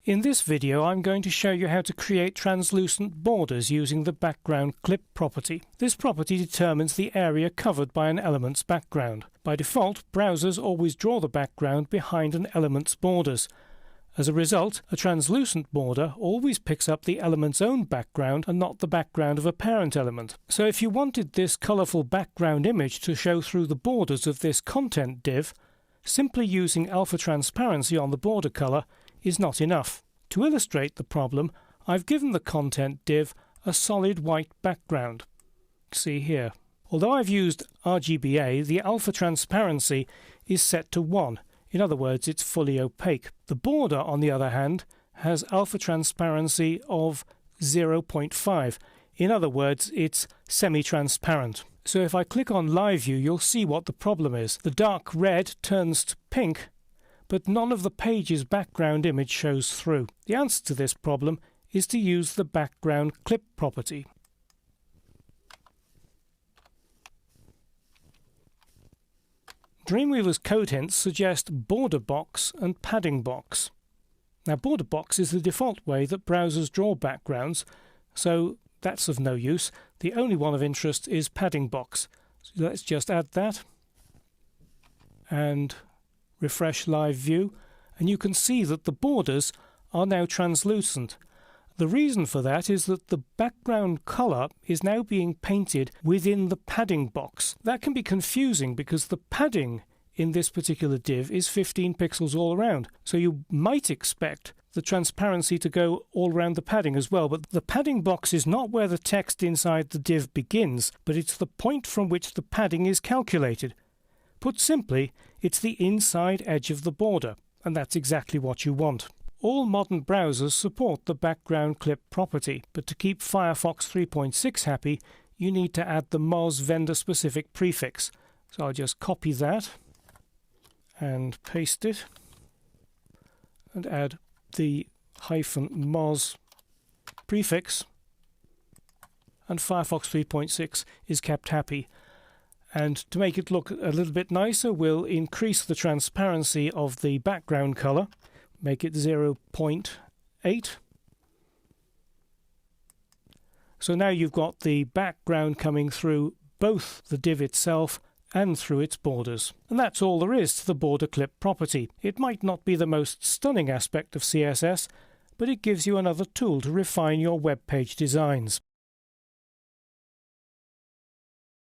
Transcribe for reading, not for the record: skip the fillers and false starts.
In this video I'm going to show you how to create translucent borders using the background clip property. This property determines the area covered by an element's background. By default, browsers always draw the background behind an element's borders. As a result, a translucent border always picks up the element's own background and not the background of a parent element. So if you wanted this colourful background image to show through the borders of this content div, simply using alpha transparency on the border colour is not enough. To illustrate the problem, I've given the content div a solid white background. See here. Although I've used RGBA, the alpha transparency is set to 1. In other words, it's fully opaque. The border, on the other hand, has alpha transparency of 0.5. In other words, it's semi-transparent. So if I click on Live View, you'll see what the problem is. The dark red turns to pink, but none of the page's background image shows through. The answer to this problem is to use the background clip property. Dreamweaver's code hints suggest border box and padding box. Now, border box is the default way that browsers draw backgrounds, so that's of no use. The only one of interest is padding box. So let's just add that and refresh Live View, and you can see that the borders are now translucent. The reason for that is that the background colour is now being painted within the padding box. That can be confusing because the padding in this particular div is 15 pixels all around. So you might expect the transparency to go all around the padding as well, but the padding box is not where the text inside the div begins, but it's the point from which the padding is calculated. Put simply, it's the inside edge of the border, and that's exactly what you want. All modern browsers support the background clip property, but to keep Firefox 3.6 happy, you need to add the Moz vendor-specific prefix. So I'll just copy that and paste it and add the -Moz prefix, and Firefox 3.6 is kept happy. And to make it look a little bit nicer, we'll increase the transparency of the background colour. Make it 0.8. So now you've got the background coming through both the div itself and through its borders. And that's all there is to the border clip property. It might not be the most stunning aspect of CSS, but it gives you another tool to refine your web page designs.